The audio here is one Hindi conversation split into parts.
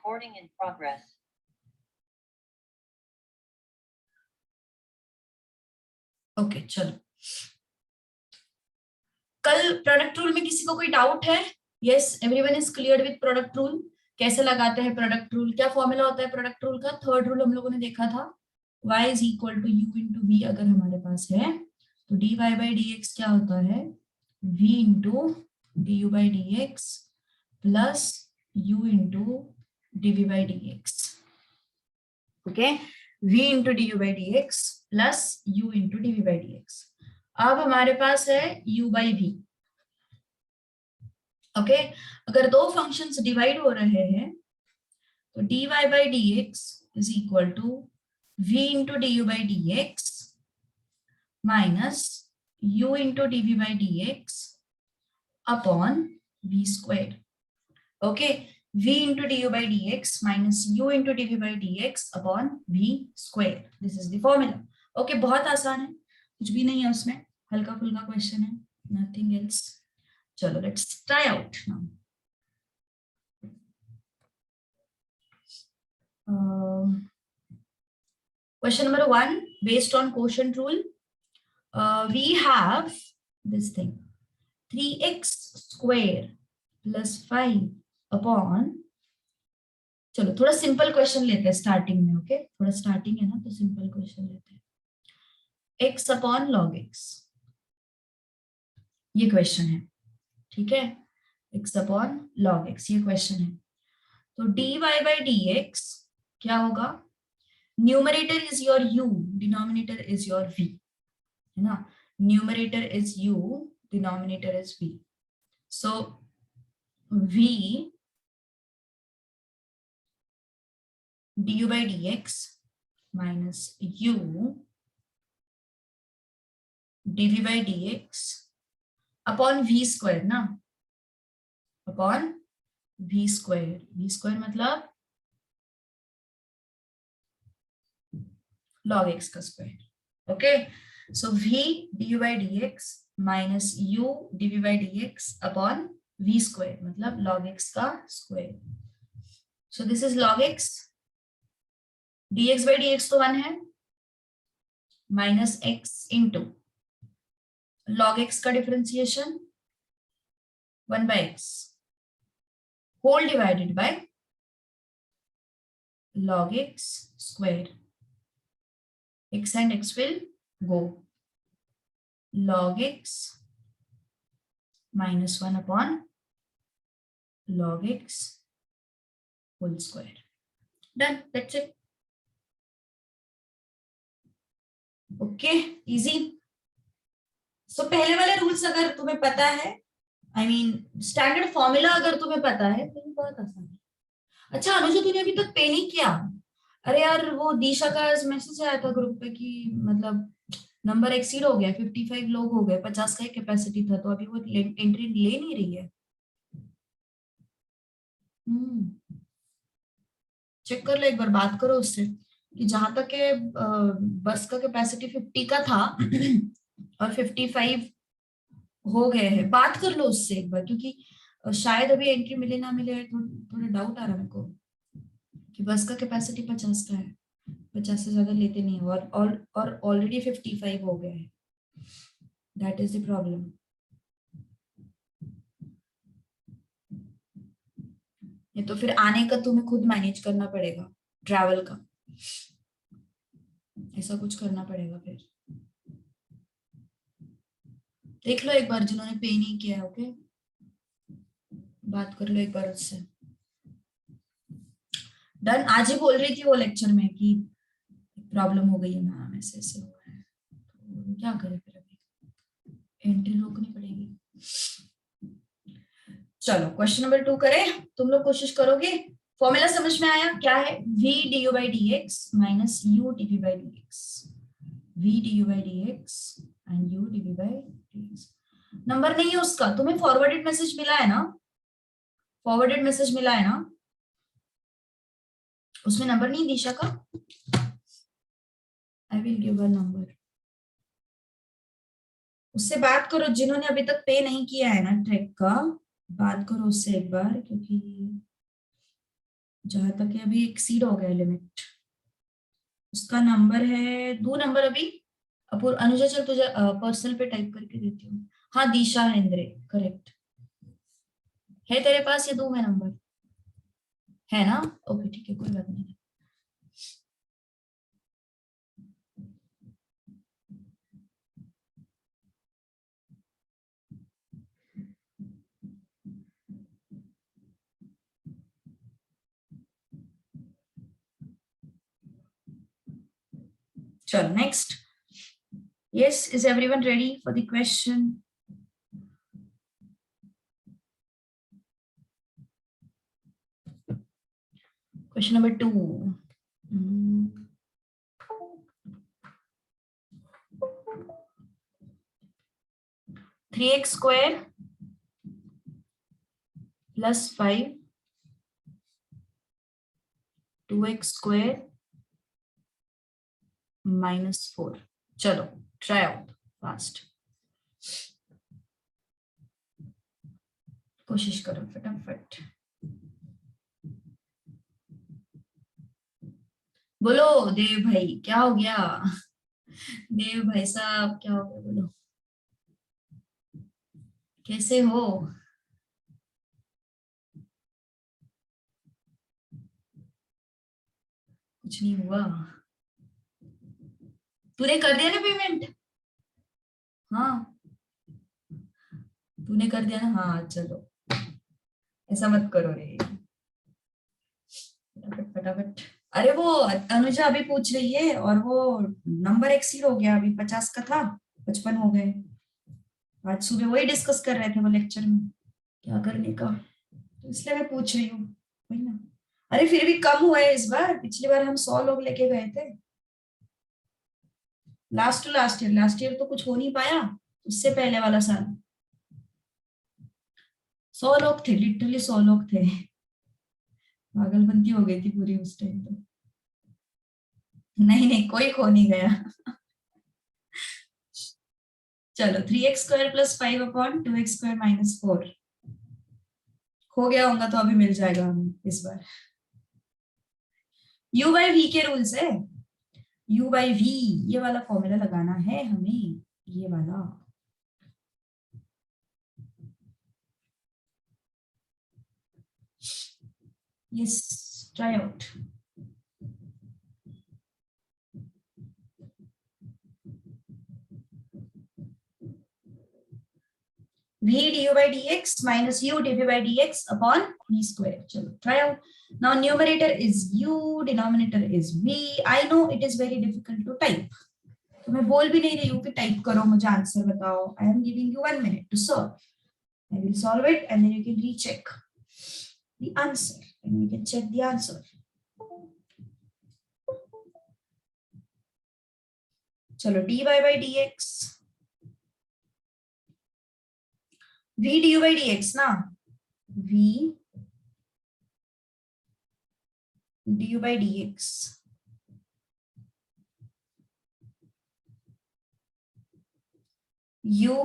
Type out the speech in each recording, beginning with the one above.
Recording in progress. ओके चलो, कल प्रोडक्ट रूल में किसी को कोई डाउट है? Yes, everyone is clear with product rule. कैसे लगाते हैं प्रोडक्ट रूल, क्या फॉर्मूला होता है प्रोडक्ट रूल का? थर्ड रूल हम लोगों ने देखा था, y is equal to u into v अगर हमारे पास है तो dy बाई डी एक्स क्या होता है? v into d u by D x plus u into dv by D x. Okay, v into d u by D x plus u into dv by D x. अब हमारे पास है u बाई वी। ओके, अगर दो फंक्शंस डिवाइड हो रहे हैं तो dy by D x is equal to v into d u by D x minus u into dv by D x upon v square. Okay, v into d u by D x minus u into dv by D x upon v square. This is the formula. Okay, बहुत आसान है, कुछ भी नहीं है उसमें, हल्का फुल्का क्वेश्चन है, नथिंग एल्स। चलो let's try out now. Question number 1, based on quotient rule, we have this thing 3x square plus 5 upon, चलो थोड़ा सिंपल क्वेश्चन लेते हैं स्टार्टिंग में। ओके, थोड़ा स्टार्टिंग है ना तो सिंपल क्वेश्चन लेते हैं। x अपॉन लॉग x, ये क्वेश्चन है, ठीक है। x अपॉन लॉग x ये क्वेश्चन है। तो dy बाई डी एक्स क्या होगा? Numerator is your u, denominator is your v, है ना। Numerator is u, denominator is v। So v du by dx minus u dv by dx upon v square ना, upon v square. v square मतलब log x का square. Okay, so v du by dx minus u dv by dx upon v square मतलब log x का square. So this is log x, dx by dx तो 1 है, minus x into log x का differentiation 1 by x whole divided by log x square. x and x will go, log x minus 1 upon log x whole square. Done, that's it. Okay, easy. So पहले वाले रूल्स अगर तुम्हें पता है, I mean स्टैंडर्ड फॉर्मूला अगर तुम्हें पता है तो ये बहुत आसान है। अच्छा अनुजा, तूने अभी तक पे नहीं किया? अरे यार, वो दिशा का मैसेज आया था ग्रुप पे कि मतलब नंबर एक्सीड हो गया, 55 लोग हो गए, 50 का ही कैपेसिटी था, तो अभी वो एंट्री ले नहीं रही है। चेक कर लो एक बार, बात करो उससे कि जहां तक के बस का कैपेसिटी 50 का था और 55 हो गए हैं, बात कर लो उससे एक बार, क्योंकि शायद अभी एंट्री मिले ना मिले, थोड़ा डाउट आ रहा है मेरे को कि बस का कैपेसिटी 50 का है, 50 से ज्यादा लेते नहीं, और ऑलरेडी 55 हो गए हैं। That is the problem. ये तो फिर आने का तुम्हें खुद मैनेज करना पड़ेगा, ट्रैवल का ऐसा कुछ करना पड़ेगा। फिर देख लो एक बार, जिन्होंने पे नहीं किया है, ओके, बात कर लो एक बार उससे। डन। आज ही बोल रही थी वो लेक्चर में कि प्रॉब्लम हो गई है मैम, ऐसे ऐसे हुआ है, तो क्या करें फिर, अभी एंट्री रोकनी पड़ेगी। चलो क्वेश्चन नंबर 2 करें, तुम लोग कोशिश करोगे? फॉर्मूला समझ में आया क्या है? v du by dx minus u dv by dx, v du by dx and u dv by dx। Number नहीं है उसका, तुम्हें फॉरवर्डेड मैसेज मिला है ना, फॉरवर्डेड मैसेज मिला है ना, उसमें नंबर नहीं दिशा का। I will give a number, उससे बात करो, जिन्होंने अभी तक पे नहीं किया है ना ट्रैक का, बात करो उससे एक बार, क्योंकि जहां तक है अभी एक्सीड हो गया लिमिट। उसका नंबर है 2 नंबर अभी। अपूर अनुजा चल तुझे पर्सनल पे टाइप करके देती हूँ। हाँ दिशा हेंद्रे, करेक्ट है तेरे पास, ये दूं मैं नंबर? है ना? ओके ठीक है, कोई बात नहीं। चलो next. Yes, is everyone ready for the question? Question number 2। 3x² plus 5 2x² -4। चलो ट्राई आउट फास्ट, कोशिश करो फटाफट। बोलो देव भाई, क्या हो गया? देव भाई साहब क्या हो गया, बोलो कैसे हो? कुछ नहीं हुआ? तूने कर दिया ना पेमेंट? हाँ तूने कर दिया ना, हाँ चलो। ऐसा मत करो रे, फटाफट फटाफट। अरे वो अनुजा अभी पूछ रही है, और वो नंबर एक्सीड हो गया, अभी 50 का था 55 हो गए। आज सुबह वही डिस्कस कर रहे थे वो लेक्चर में, क्या करने का, तो इसलिए मैं पूछ रही हूँ। वही ना। अरे फिर भी कम हुआ है इस बार, पिछली बार हम 100 लोग लेके गए थे। लास्ट ईयर तो कुछ हो नहीं पाया, उससे पहले वाला साल 100 लोग थे, लिटरली 100 लोग थे। पागलबंदी हो गई थी पूरी उस टाइम तो। नहीं नहीं, कोई खो नहीं गया। चलो 3x² प्लस 5/2x² - 4 हो गया होगा तो अभी मिल जाएगा हमें इस बार। u बाई वी के रूल से, u बाई वी ये वाला फॉर्मूला लगाना है हमें, ये वाला। Yes, try out. v du by dx minus u dv by dx upon v square. चलो try out. Now numerator is u, denominator is v. I know it is very difficult to type. तो मैं बोल भी नहीं रही हूँ कि टाइप करो मुझे आंसर बताओ. I am giving you 1 minute to solve. I will solve it and then you can recheck the answer and you can check the answer. चलो dy by dx, v du by dx ना, v du by dx u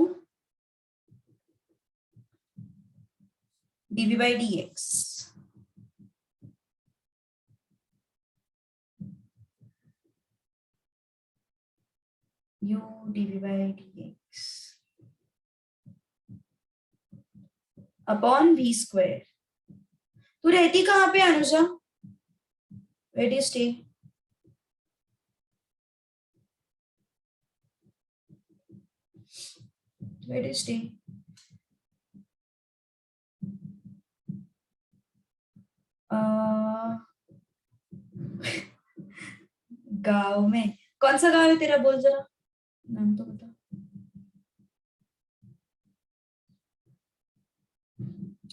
dv by dx u dv by dx upon v square. तू रहती कहाँ पे Anuja? Where do you stay? Where do you stay? गांव में। कौन सा गांव है तेरा, बोल जरा, नाम तो बता।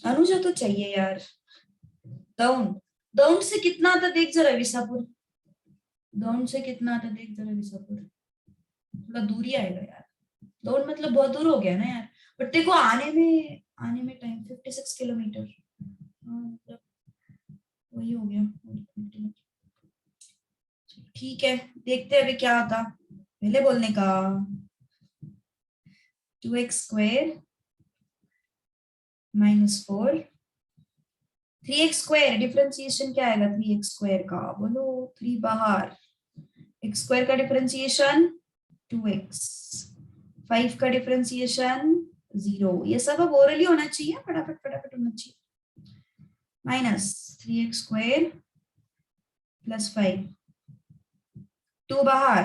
अनुजा तो चाहिए यार। दौंड, दौंड से कितना आता देख जरा विसापुर, दौंड से कितना आता देख जरा विसापुर, थोड़ा दूरी आएगा यार। दौंड मतलब बहुत दूर हो गया ना यार, बट देखो आने में टाइम 56 किलोमीटर, मतलब वही हो गया। ठीक है, देखते हैं अभी क्या होता, पहले बोलने का। 2x² - 4 3x² डिफरेंशिएशन क्या आएगा 3x² का, बोलो 3 बाहर, x² का डिफरेंशिएशन 2x, 5 का डिफरेंशिएशन 0। ये सब अब ओरली होना चाहिए, फटाफट फटाफट होना चाहिए। माइनस 3x² प्लस 5, 2 बाहर,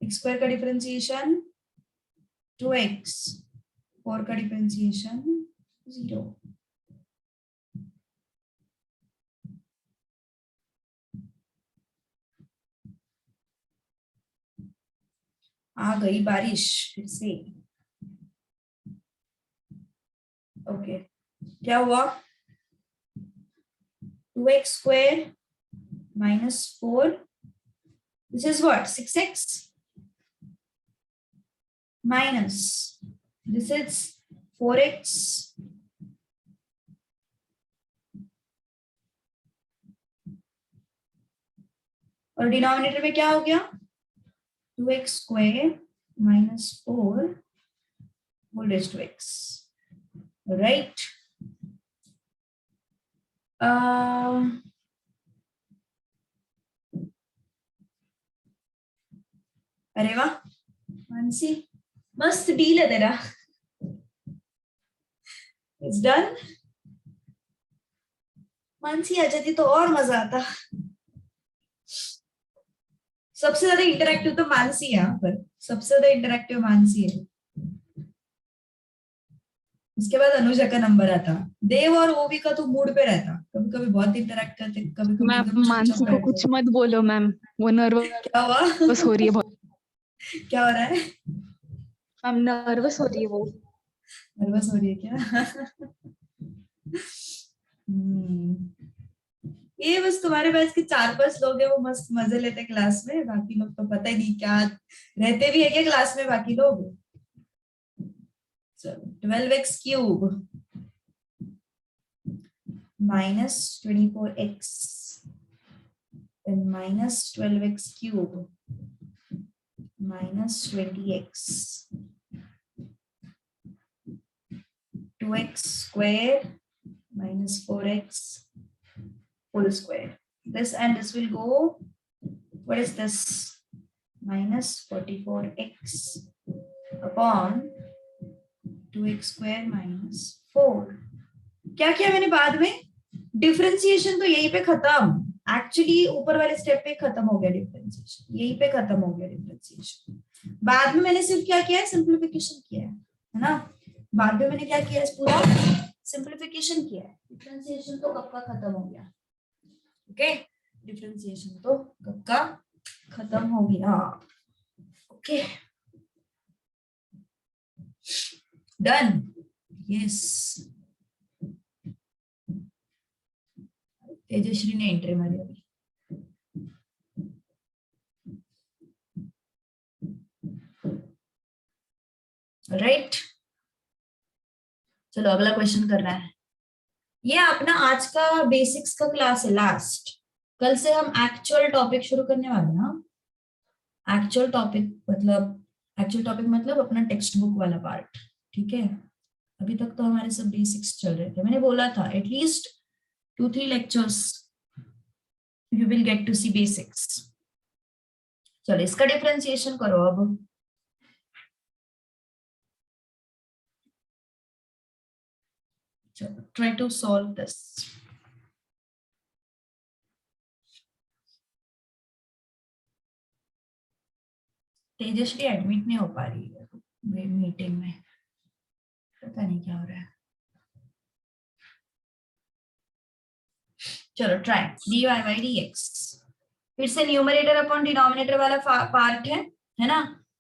x² का डिफरेंशिएशन 2x, 4 का डिफरेंशिएशन 0। आ गई बारिश फिर से। ओके, क्या हुआ 2x² minus 4, this is what 6x minus this is 4x और डिनोमिनेटर में क्या हो गया 2x² minus 4 whole raised to x, right? अरे वाह मानसी, मस्त डील है तेरा। It's done. मानसी आ जाती तो और मजा आता। सबसे ज्यादा इंटरैक्टिव तो मानसी है यहाँ पर, सबसे ज्यादा इंटरैक्टिव मानसी है। उसके बाद अनुजा का नंबर आता। देव और ओवी का तो मूड पे रहता, कभी कभी बहुत इंटरैक्ट करते, कभी कभी मैम एकदम मानसी चुपचाप को बैठ कुछ जाते। मत बोलो मैम, वो नर्वस क्या हुआ हो रही है बहुत। क्या हो रहा है? मैम नर्वस हो रही है वो। नर्वस हो रही है क्या? ये बस तुम्हारे पास के 4-5 लोग हैं, वो मस्त मजे लेते क्लास में, बाकी लोग तो पता ही नहीं क्या रहते भी है क्या क्लास में बाकी लोग। चलो 12x³ minus 24x then minus 12x³ minus 20x 2x² minus 4x whole square. This and this will go, what is this, minus 44x upon 2x² minus 4। क्या किया मैंने बाद में, डिफरेंशिएशन तो यहीं पे खत्म, एक्चुअली ऊपर वाले स्टेप पे खत्म हो गया डिफरेंशिएशन, यहीं पे खत्म हो गया डिफरेंशिएशन। बाद में मैंने सिर्फ क्या किया है, सिंप्लीफिकेशन किया है ना। बाद में मैंने क्या किया है, पूरा सिंप्लीफिकेशन किया है। डिफरेंशिएशन तो कब का खत्म हो गया, ओके, डिफरेंशिएशन तो कब का खत्म हो गया। Okay done, yes. तेजश्री ने एंट्री मारी अभी। राइट, चलो अगला क्वेश्चन कर रहा है। ये अपना आज का बेसिक्स का क्लास है लास्ट, कल से हम एक्चुअल टॉपिक शुरू करने वाले हैं। एक्चुअल टॉपिक मतलब अपना टेक्स्ट बुक वाला पार्ट, ठीक है। अभी तक तो हमारे सब बेसिक्स चल रहे थे, मैंने बोला था at least 2-3 lectures you will get to see basics. चलो इसका डिफरेंशिएशन करो अब। चलो try to solve this. Tejashree admit नहीं हो पा रही है मीटिंग में, पता नहीं क्या हो रहा है। चलो ट्राई dy/dx, फिर से न्यूमरेटर अपॉन डिनोमिनेटर वाला पार्ट है ना।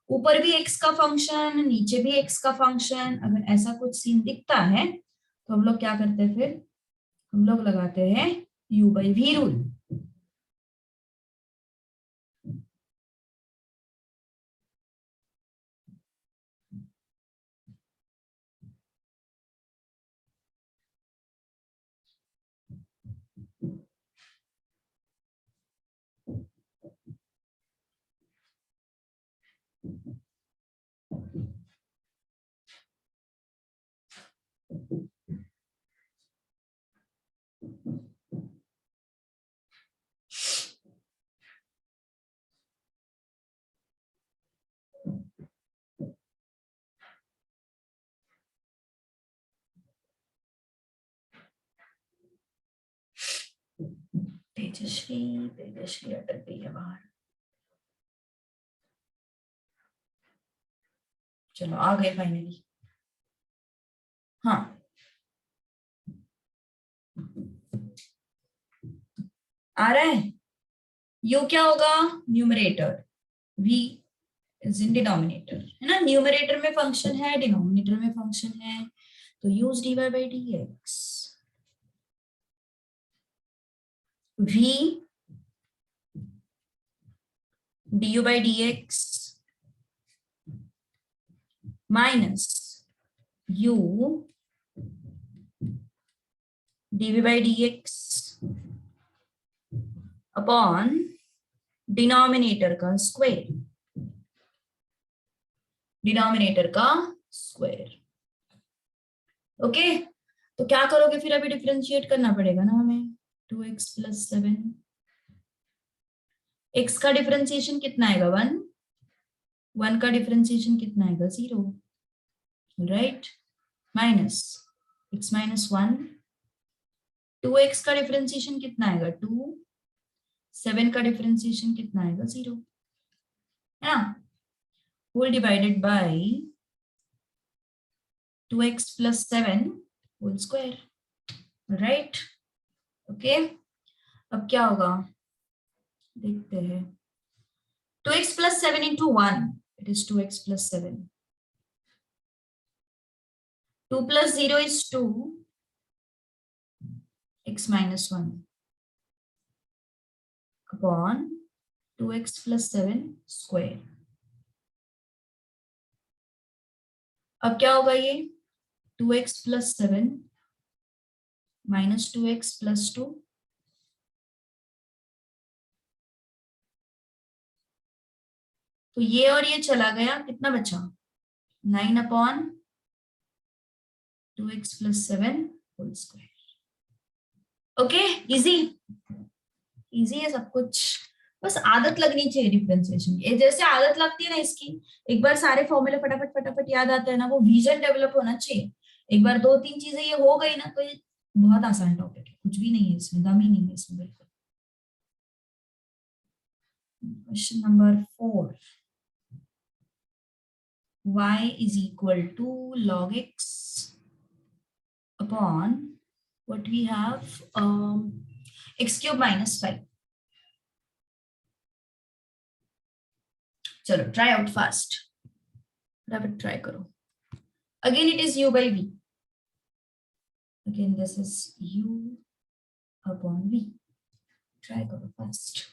ऊपर भी x का फंक्शन, नीचे भी x का फंक्शन, अगर ऐसा कुछ सीन दिखता है तो हम लोग क्या करते हैं, फिर हम लोग लगाते हैं u/v रूल। तेजस्वी तेजस्वी अटक गई है बाहर। चलो आ गए फाइनली। हाँ आ रहा है। यू क्या होगा, numerator, v is in denominator, है ना। न्यूमरेटर में फंक्शन है, डिनोमिनेटर में फंक्शन है, तो use dy by dx, v du by dx minus u dv by dx upon denominator का स्क्वायर, डिनोमिनेटर का स्क्वायर। ओके, तो क्या करोगे फिर, अभी डिफरेंशिएट करना पड़ेगा ना हमें। 2x प्लस 7, x का डिफरेंशिएशन कितना आएगा, 1, 1 का डिफरेंशिएशन कितना आएगा, 0, right, minus x minus 1, 2x का डिफरेंशिएशन कितना आएगा, 2, 7 का डिफरेंशिएशन कितना आएगा, 0, है ना, whole divided by 2x plus 7 whole square, right. Okay, अब क्या होगा देखते हैं। 2x plus 7 into 1, it is 2x plus 7. 2 plus 0 is 2, x minus 1 upon 2x plus 7 square. अब क्या होगा ये, 2x plus 7 minus 2x plus 2, तो ये और ये चला गया, कितना बचा, 9 upon 2x plus 7 whole square. Okay, easy easy है सब कुछ, बस आदत लगनी चाहिए डिफरेंशिएशन की। जैसे आदत लगती है ना इसकी, एक बार सारे फॉर्मूले फटाफट फटाफट याद आते हैं ना, वो विजन डेवलप होना चाहिए। एक बार 2-3 चीजें ये हो गई ना, तो ये बहुत आसान टॉपिक है, कुछ भी नहीं है इसमें, दम ही नहीं है इसमें बिल्कुल। Question number 4, y is equal to log x upon what we have, x cube minus 5। चलो ट्राई आउट फास्ट, फटाफट ट्राई करो। Again it is u by v, again this is u upon v, try करो fast।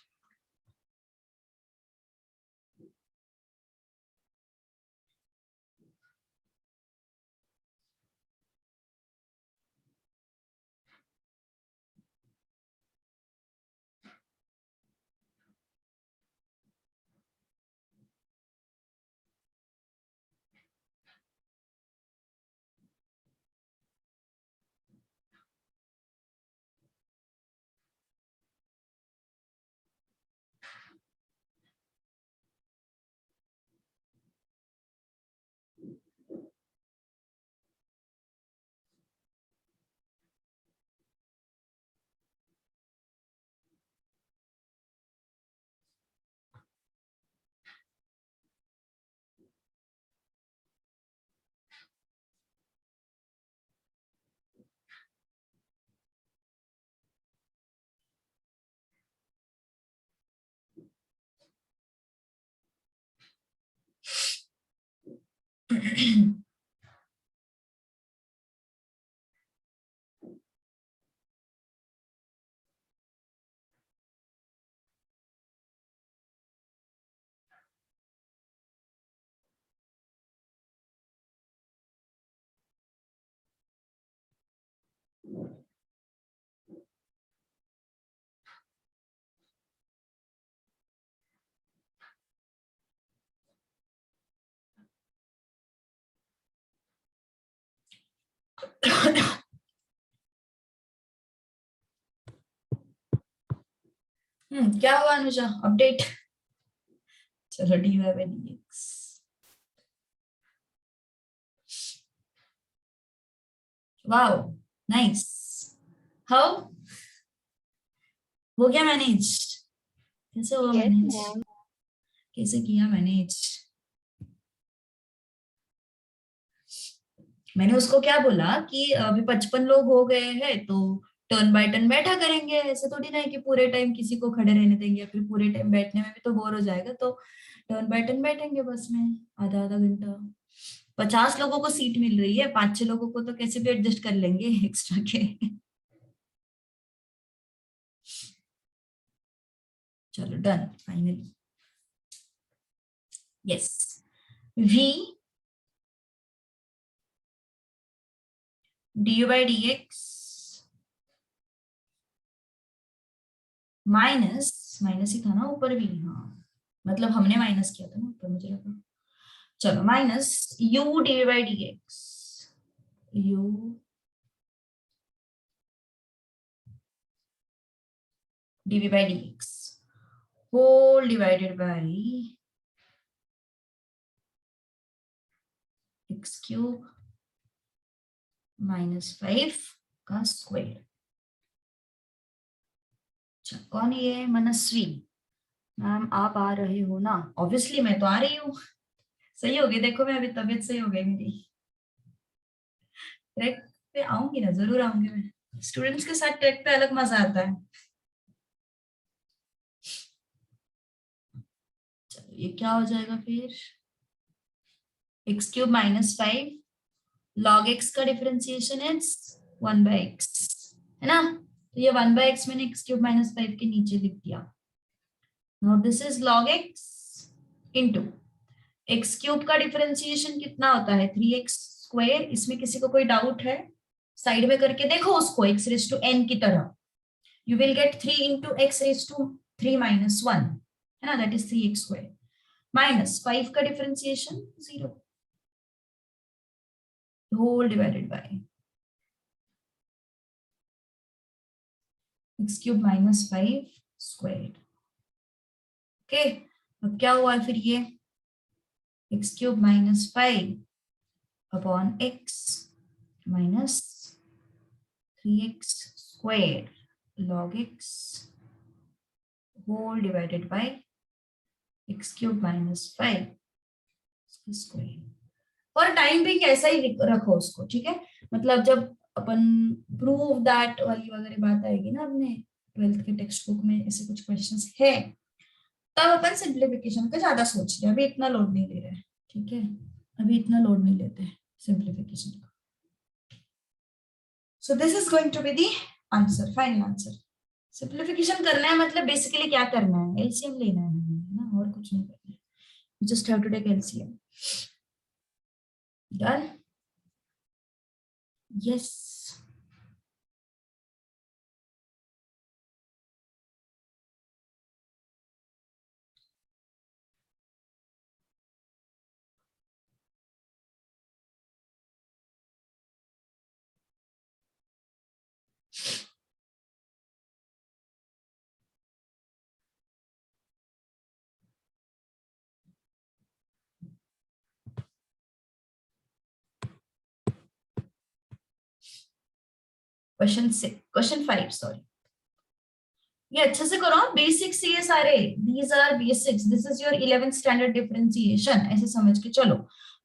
क्या हुआ अनुजा, अपडेट। चलो dy by dx, wow nice, how, हो गया मैनेज? कैसे हुआ Yes, मैनेज? ma'am. कैसे किया मैनेज? मैंने उसको क्या बोला कि अभी 55 लोग हो गए हैं तो टर्न बाय टर्न बैठा करेंगे, ऐसे थोड़ी ना है कि पूरे टाइम किसी को खड़े रहने देंगे, फिर पूरे टाइम बैठने में भी तो बोर हो जाएगा, तो टर्न बाय टर्न बैठेंगे बस में आधा आधा घंटा। 50 लोगों को सीट मिल रही है, 5-6 लोगों को तो कैसे भी एडजस्ट कर लेंगे एक्स्ट्रा के। चलो done finally. Yes, v du by dx minus, minus ही था ना ऊपर भी, हाँ मतलब हमने माइनस किया था ना ऊपर, मुझे लगा। चलो minus u D by D x, u dv by dx whole divided by x cube -5 का स्क्वायर। अच्छा कौन ये मनस्वी? मैम आप आ रहे हो ना? ऑब्वियसली मैं तो आ रही हूँ। सही हो गई, देखो मैं अभी तबीयत सही हो गई मेरी, ट्रैक पे आऊंगी ना, जरूर आऊंगी मैं। स्टूडेंट्स के साथ ट्रैक पे अलग मजा आता है। चलो ये क्या हो जाएगा फिर, एक्स क्यूब -5 log x का डिफरेंशिएशन इज 1/x, है ना? तो ये 1/x मैंने x क्यूब -5 के नीचे लिख दिया। Now this is log x into x cube का डिफरेंशिएशन कितना होता है 3x स्क्वायर। इसमें किसी को कोई डाउट है? साइड में करके देखो उसको, x रेज टू n की तरह। You will get 3 into x raise to 3 minus 1, है ना, that is 3x square minus 5 का differentiation 0 whole divided by x cube -5 square. Okay, अब क्या हुआ फिर ये x cube -5 upon x minus 3x square log x whole divided by x cube -5 square. और टाइम भी ऐसा ही रखो उसको, ठीक है? मतलब जब अपन प्रूव दैट वाली वगैरह बात आएगी ना अपने 12th के टेक्स्ट बुक में, ऐसे कुछ क्वेश्चंस है, तब अपन सिंप्लीफिकेशन का ज्यादा सोच रहे हैं, अभी इतना लोड नहीं ले रहे हैं, ठीक है? अभी इतना लोड नहीं लेते हैं सिंप्लीफिकेशन का। So this is going to be the answer, final answer. Simplification करना है मतलब बेसिकली क्या करना है, एलसीएम लेना है ना, और कुछ नहीं करना है। You just have to take LCM. Done? Yes. Question 5 sorry. ये अच्छे से करो, बेसिक्स ये सारे, these our basics, this is your 11th standard differentiation, ऐसे समझ के चलो।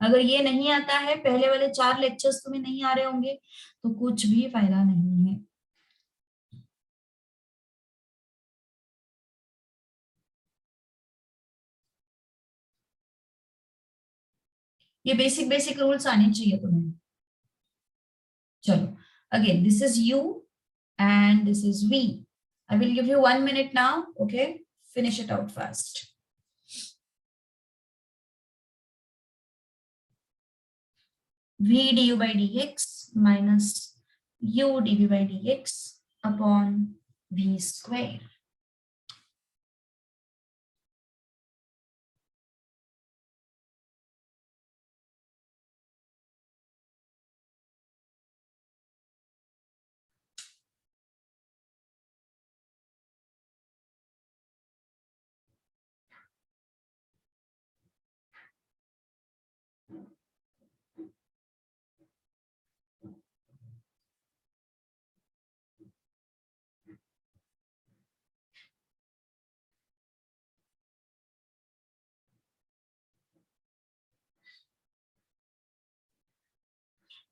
अगर ये नहीं आता है, पहले वाले 4 लेक्चर्स तुम्हें नहीं आ रहे होंगे, तो कुछ भी फायदा नहीं है। ये बेसिक बेसिक रूल्स आने चाहिए तुम्हें। चलो again, this is u and this is v. I will give you 1 minute now, okay? Finish it out fast. V du by dx minus u dv by dx upon v square.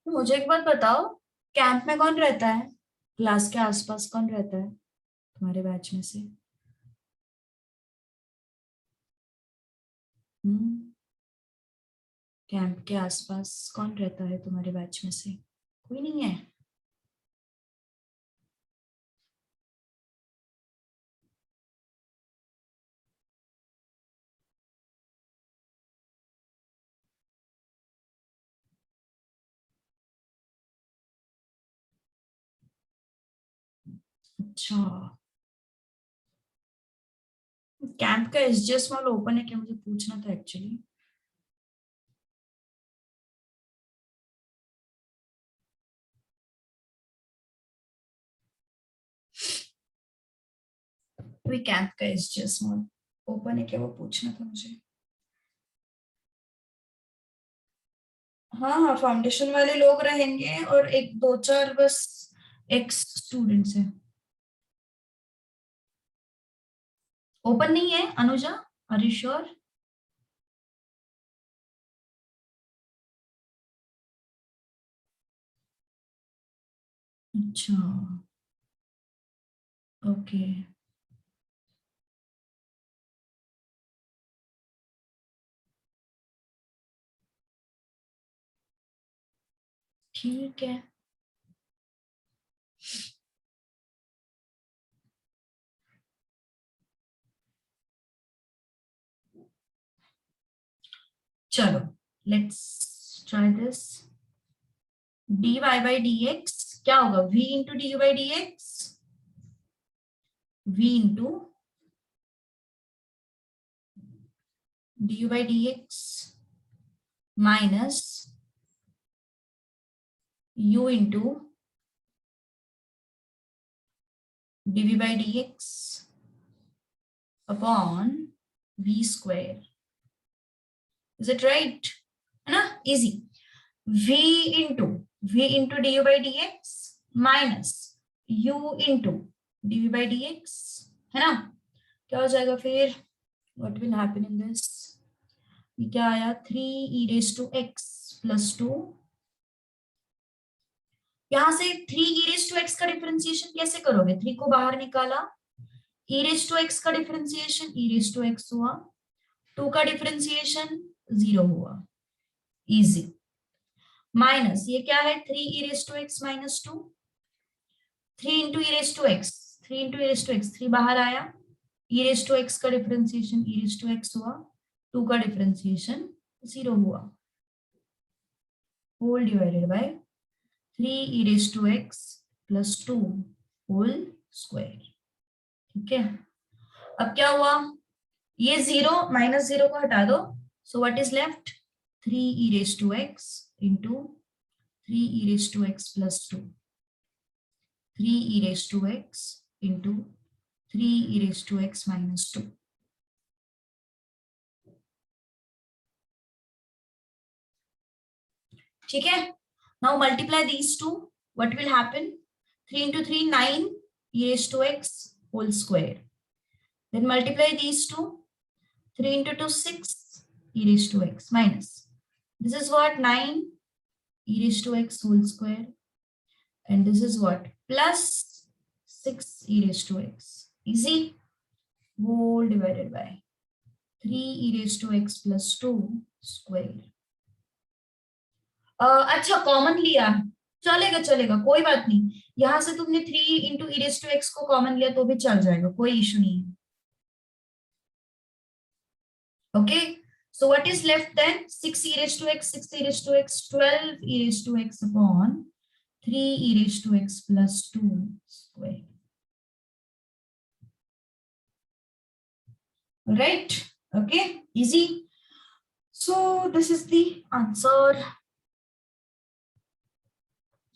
तो मुझे एक बात बताओ, कैंप में कौन रहता है? क्लास के आसपास कौन रहता है तुम्हारे बैच में से? कैंप के आसपास कौन रहता है तुम्हारे बैच में से? कोई नहीं है? अच्छा, कैंप का एसजीएस मॉल ओपन है क्या? मुझे पूछना था एक्चुअली। अभी कैंप का एसजीएस मॉल ओपन है क्या, वो पूछना था मुझे। हाँ हाँ, फाउंडेशन वाले लोग रहेंगे और एक दो चार बस एक्स स्टूडेंट्स हैं। ओपन नहीं है अनुजा? Are you sure? अच्छा, ओके। ठीक है, चलो let's try this. dy by dx क्या होगा? v into D by D X, v into D by D x minus u into dv by dx upon v square. Is it right? है ना, easy. v into D by D x minus u into D by D X, है ना। क्या हो जाएगा फिर? What will happen in this? ये क्या आया? 3e⁻x+2। यहां से 3e⁻x का डिफरेंशिएशन कैसे करोगे? 3 को बाहर निकाला, e⁻x का डिफरेंशिएशन e⁻x हुआ, 2 का डिफरेंशिएशन 0 हुआ, इजी। माइनस ये क्या है? 3e⁻x-2, 3 into e⁻x, 3 into e⁻x, 3 बाहर आया, e⁻x का डिफरेंशिएशन e⁻x हुआ, 2 का डिफरेंशिएशन 0 हुआ, whole divided by 3e⁻x+2 whole square. ठीक है, अब क्या हुआ? ये 0 माइनस 0 को हटा दो, सो what is left? 3e⁻x into 3e⁻x+2, 3e⁻x into 3e⁻x-2। ठीक है, now multiply these two, what will happen? 3 into 3 9 e⁻x whole square, then multiply these two, 3 into 2 6 e⁻x minus this is what 9 e⁻x whole square, and this is what plus 6 e⁻x, easy, whole divided by 3 e⁻x+2 square। अच्छा, कॉमन लिया, चलेगा चलेगा, कोई बात नहीं। यहां से तुमने 3 इंटू e⁻x को कॉमन लिया तो भी चल जाएगा, कोई इशू नहीं है। Okay, so what is left then? 6 e⁻x, 6 e⁻x, 12 e⁻x upon 3 e⁻x+2 square, right? Okay, easy, so this is the answer।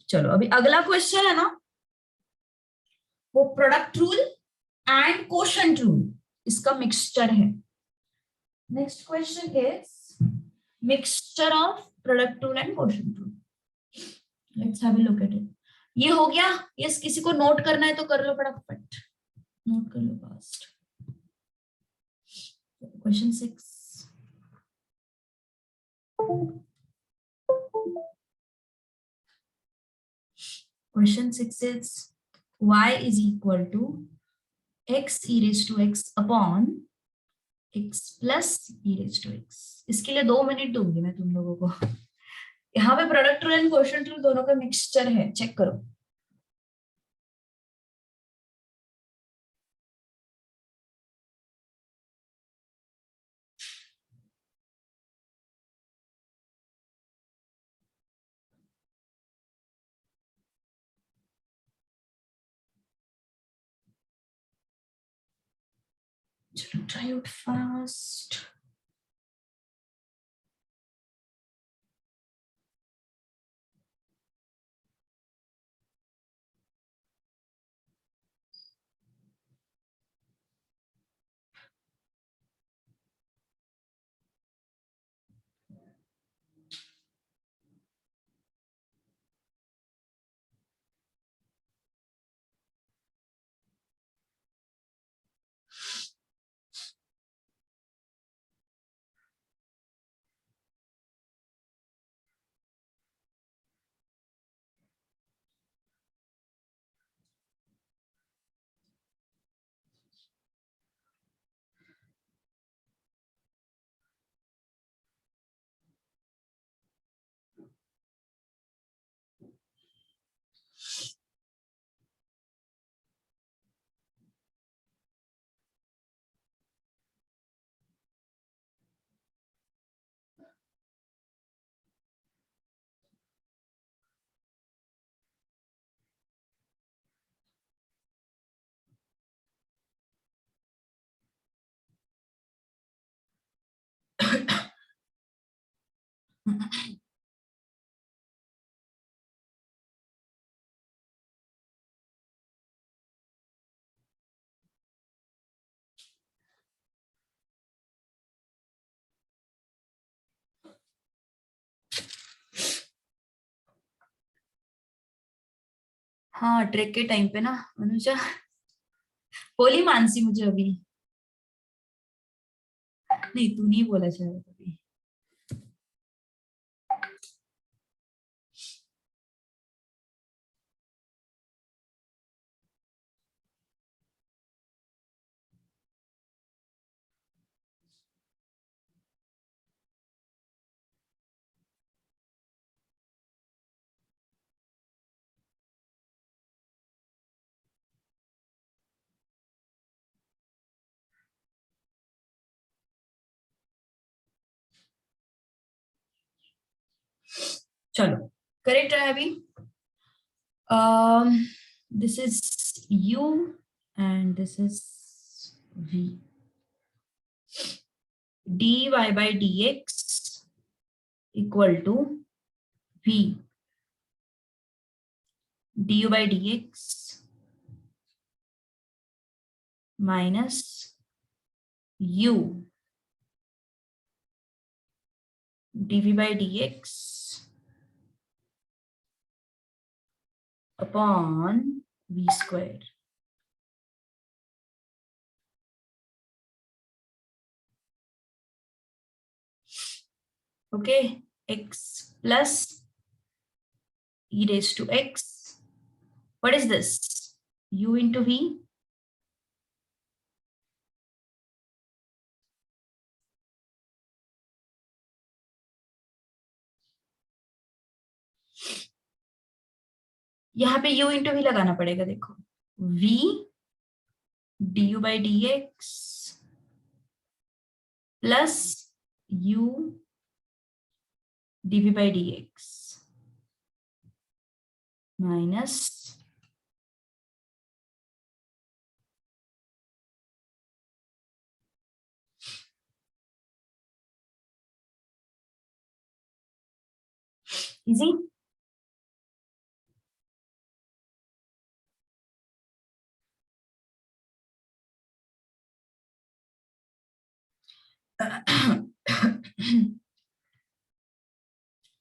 चलो अभी अगला क्वेश्चन है ना, वो product rule and quotient rule, इसका मिक्सचर है। Next question is mixture of product rule and quotient rule. Let's have a look at it. ये हो गया, यस, किसी को नोट करना है तो कर लो फटाफट, नोट कर लो fast. Question 6, Question 6 is y is equal to x e raised to x upon x plus e raised to x. इसके लिए 2 मिनट दूंगी मैं तुम लोगों को. यहाँ पे product rule and quotient rule दोनों का मिक्सचर है, चेक करो. चलो ट्राई आउट फास्ट. हाँ ट्रेक के टाइम पे ना अनुजा बोली मानसी मुझे अभी. नहीं तू नहीं बोला शायद अभी. चलो करेक्ट है अभी. This is u and this is v. dy by dx equal to v du by dx minus u dv by dx upon v square. Okay, x plus e raised to x. What is this? U into v. यहाँ पे u into v लगाना पड़ेगा. देखो v du by dx plus u dv by dx minus easy.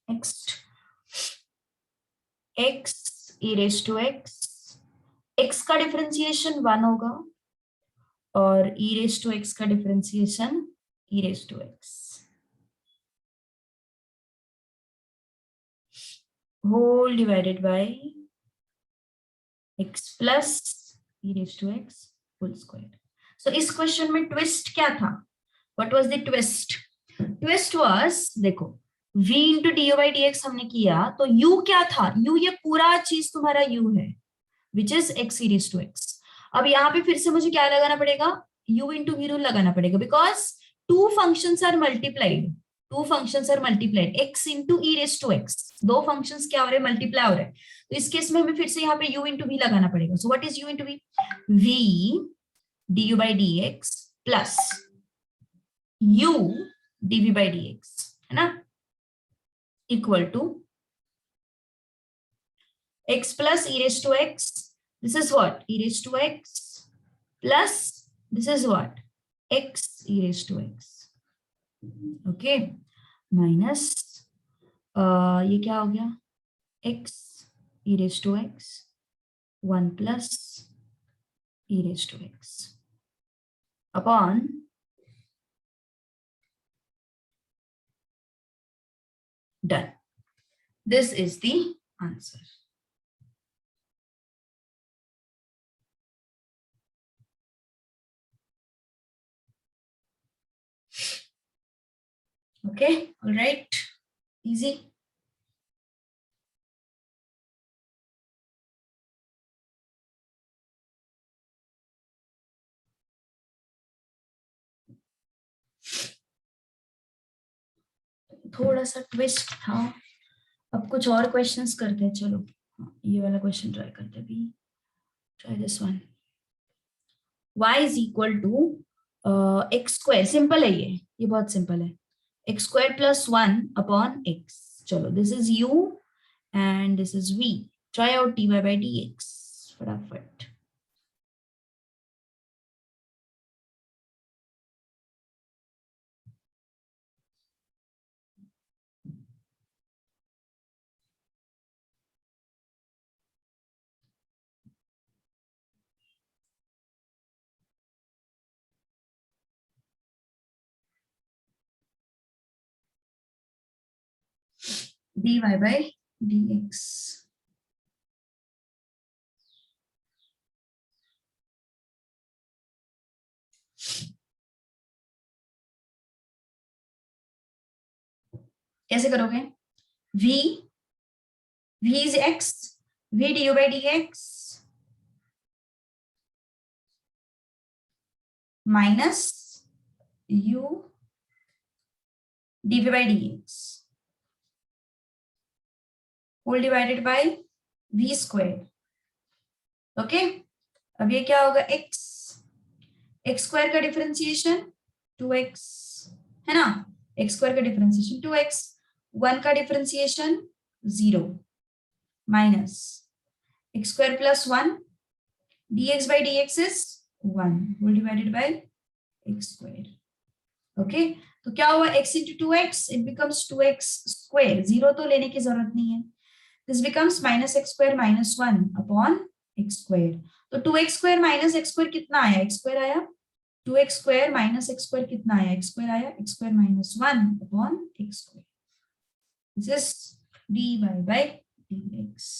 Next, x e raised to x. x का डिफरेंशिएशन 1 होगा और e raised to x का differentiation e raised to x whole divided by x plus e raised to x whole square. So इस क्वेश्चन में ट्विस्ट क्या था? What was the twist? Twist was, देखो v into D by D X हमने किया तो u क्या था? u ये पूरा चीज तुम्हारा u है विच is x e raised to x। अब यहाँ पे फिर से मुझे क्या लगाना पड़ेगा? u इंटू v रूल लगाना पड़ेगा because two functions are multiplied. Two functions are multiplied, x into e raised to x, दो फंक्शंस क्या हो रहे हैं? मल्टीप्लाई हो रहे हैं। तो इस केस में हमें फिर से यहाँ पे u इंटू v लगाना पड़ेगा। So what is u into v? v du by dx plus u dv by dx, है ना, equal to x plus e raised to x. This is what? E raised to x plus this is what? x e raised to x. Okay. Minus ये क्या हो गया? x e raised to x 1 plus e raised to x upon done. This is the answer. Okay, all right, easy. थोड़ा सा ट्विस्ट था। अब कुछ और क्वेश्चंस करते हैं, चलो ये वाला क्वेश्चन ट्राई करते हैं भी। Try this one. y is equal to X square, simple है ये बहुत सिंपल है। X square plus 1 upon X. चलो this is u and this is v। Try out dy by dx फटाफट। dy by dx। कैसे करोगे? v is x, v du by dx minus u dv by dx whole divided by v square. Okay, अब ये क्या होगा? x स्क्वायर का डिफरेंशिएशन 2x, है ना, x स्क्वायर का डिफरेंशिएशन 2x, 1 का differentiation 0 minus x square plus 1 dx by dx is 1 whole divided by x square. Okay, तो क्या हुआ? x into 2x, it becomes 2x square, 0 तो लेने की जरूरत नहीं है। This becomes minus x square minus 1 upon x square. तो 2x square minus x square कितना आया? x square आया। 2x square minus x square कितना आया? x square आया। x square minus 1 upon x square. This is dy by dx.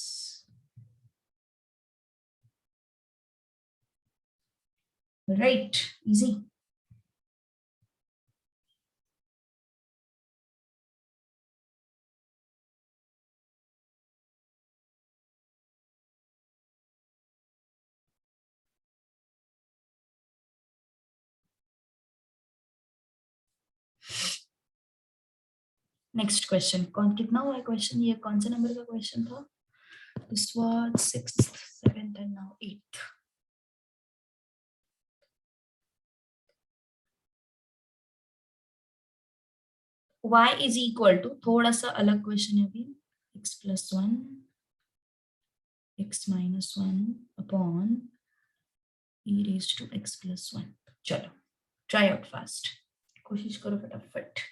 Right, easy. Next question. कौन कितना हुआ है क्वेश्चन? ये कौन से नंबर का क्वेश्चन था? This was 6th, 7th and now 8th. y is equal to, थोड़ा सा अलग क्वेश्चन है अभी, x plus 1 x minus 1 upon e raised to x plus 1। चलो ट्राई आउट फास्ट, कोशिश करो फटाफट।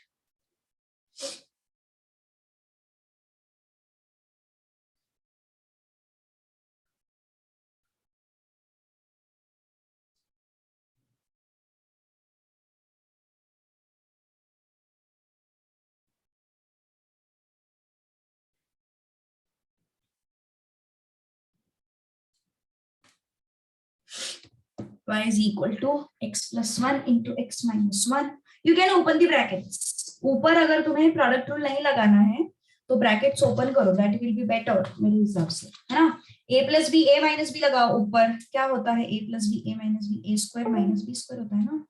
y is equal to x plus 1 into x minus 1. You can open the brackets. ऊपर अगर तुम्हें प्रोडक्ट रूल नहीं लगाना है तो ब्रैकेट्स ओपन करो, दैट विल बी बेटर मेरे हिसाब से, है ना. a plus b a minus b लगाओ ऊपर, क्या होता है a plus b a minus b, a square minus b square होता है ना,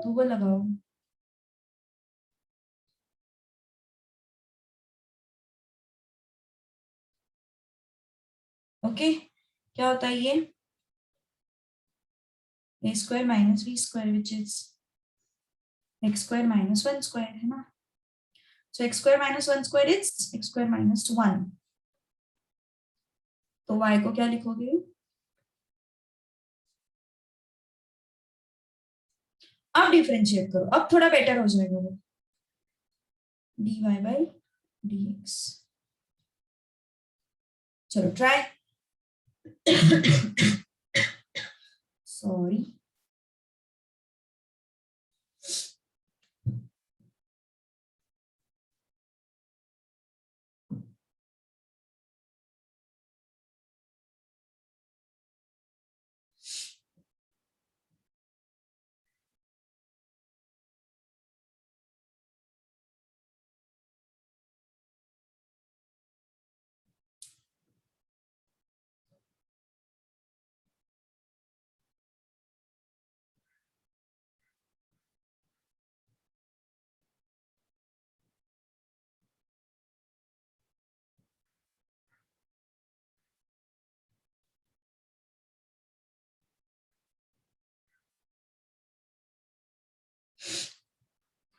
तो वो लगाओ. ओके क्या होता है ये, a square minus b square which is x square minus 1 square, है ना. So x square minus 1 square is x square minus 1. तो y को क्या लिखोगे, अब डिफरेंशिएट करो, अब थोड़ा बेटर हो जाएगा वो, dy by dx. चलो try. Sorry.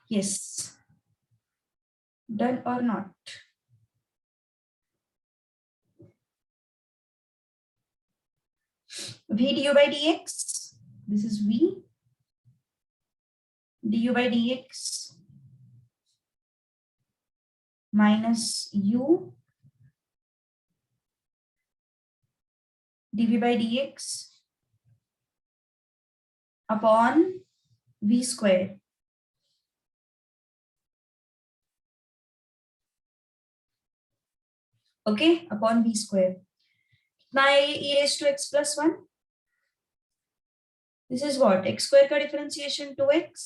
Yes. Done or not? V du by dx. This is V. Du by dx minus U dv by dx upon V square. Okay, upon V square. कितना है ये e raised to x plus 1? This is what? X square का डिफरेंशिएशन 2x,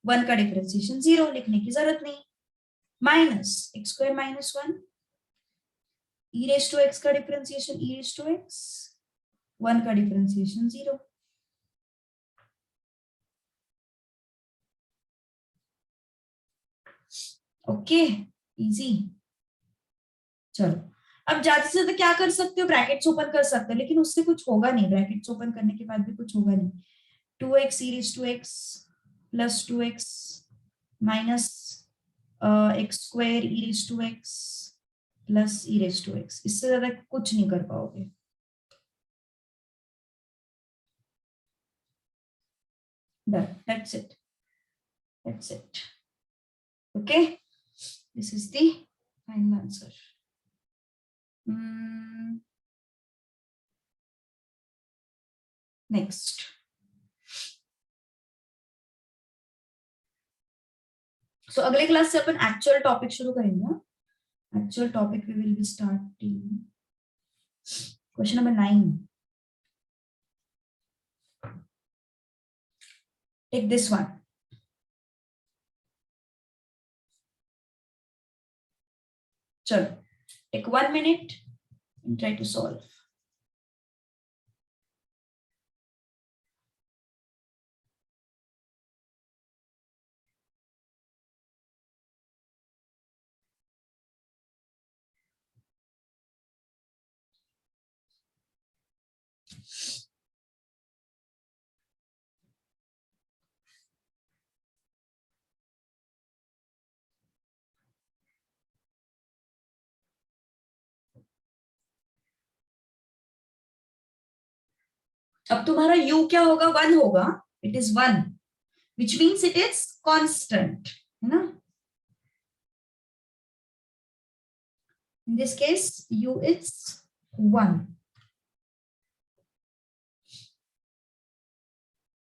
1 का डिफरेंशिएशन 0, लिखने की जरूरत नहीं. Minus x square minus 1, e raised to x का differentiation e raised to x, 1 का डिफरेंशिएशन 0. Okay easy. चलो अब ज्यादा से ज्यादा क्या कर सकते हो, ब्रैकेट्स ओपन कर सकते हो, लेकिन उससे कुछ होगा नहीं, ब्रैकेट्स ओपन करने के बाद भी कुछ होगा नहीं. 2x e raised to x plus 2x minus x square e raised to x plus e raised to x, इससे ज्यादा कुछ नहीं कर पाओगे. Done. That's it. That's it. Okay. This is the final answer. Next. So अगले क्लास से अपन एक्चुअल टॉपिक शुरू करेंगे. Actual topic we will be starting. Question number 9. Take this one. Chalo, take 1 minute and try to solve. अब तुम्हारा u क्या होगा, 1 होगा. It is 1, which means it is constant, है ना. In this case, u is 1.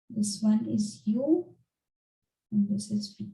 This one is u and this is v.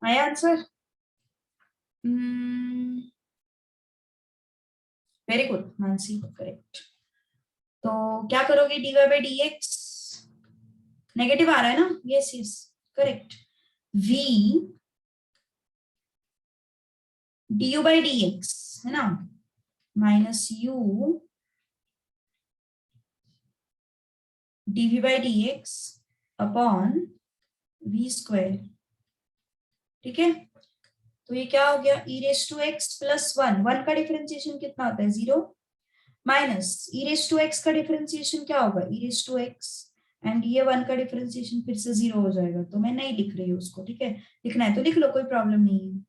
आया answer? Very good Mansi, correct. तो क्या करोगे, dy by dx नेगेटिव आ रहा है ना, yes yes correct, v du by dx है ना, minus u dv by dx upon v square, ठीक है। तो ये क्या हो गया, e raise to x plus 1 का डिफरेंशिएशन कितना होता है 0, minus e raise to x का डिफरेंशिएशन क्या होगा e raise to x, and ये 1 का डिफरेंशिएशन फिर से 0 हो जाएगा। तो मैं नहीं लिख रही हूँ उसको, ठीक है, लिखना है तो लिख लो, कोई प्रॉब्लम नहीं है।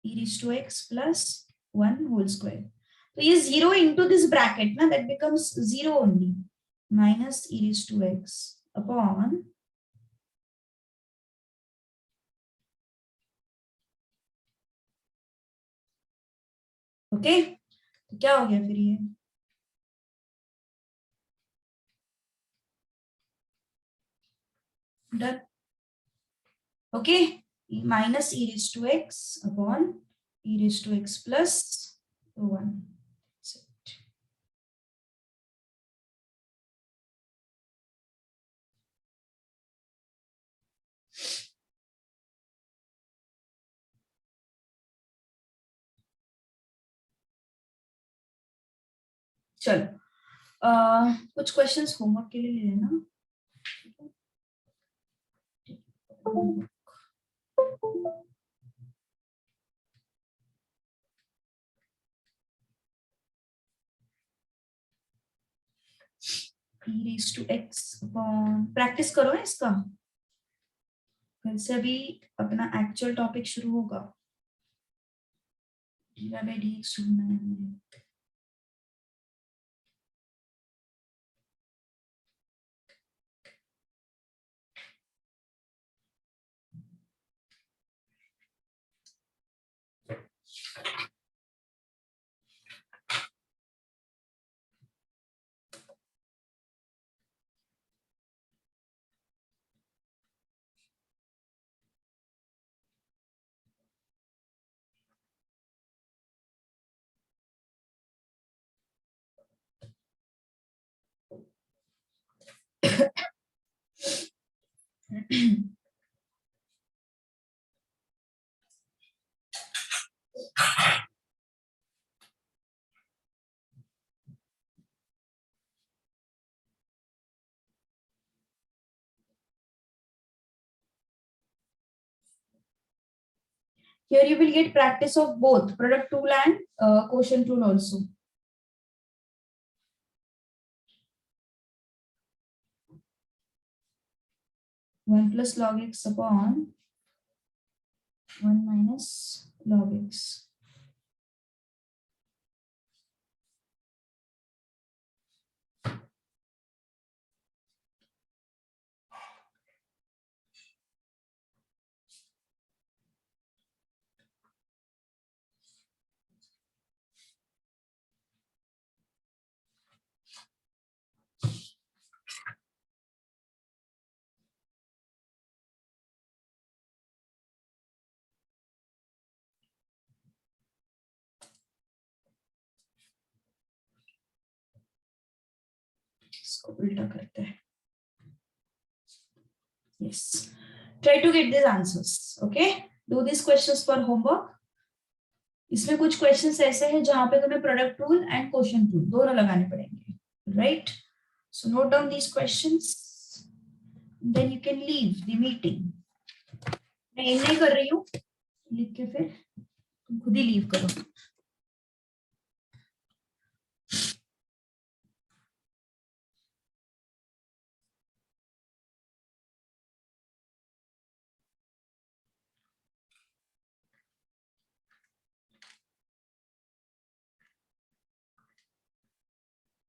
e raise to x plus 1 whole square, तो ये 0 इंटू दिस ब्रैकेट ना, that becomes 0 only, minus e raise to x upon okay, तो क्या हो गया फिर ये, done, okay, minus e raise to x अपॉन e raise to x plus 1। चलो कुछ क्वेश्चंस होमवर्क के लिए ले लेना। e raised to x upon, practice करो इसका, कल से अभी अपना एक्चुअल टॉपिक शुरू होगा। dy by dx ढूंढना है हमें। Here you will get practice of both product tool and quotient tool also. One plus log x upon 1 minus log x. इसको उल्टा करते हैं। Yes. Try to get these answers. Okay. Do these questions for homework. इसमें कुछ क्वेश्चंस ऐसे हैं जहां पे तुम्हें product rule and quotient rule दोनों लगाने पड़ेंगे, right? So note down these questions, then you can leave the meeting. मैं नहीं कर रही हूँ, लिख के फिर तुम खुद ही लीव करो।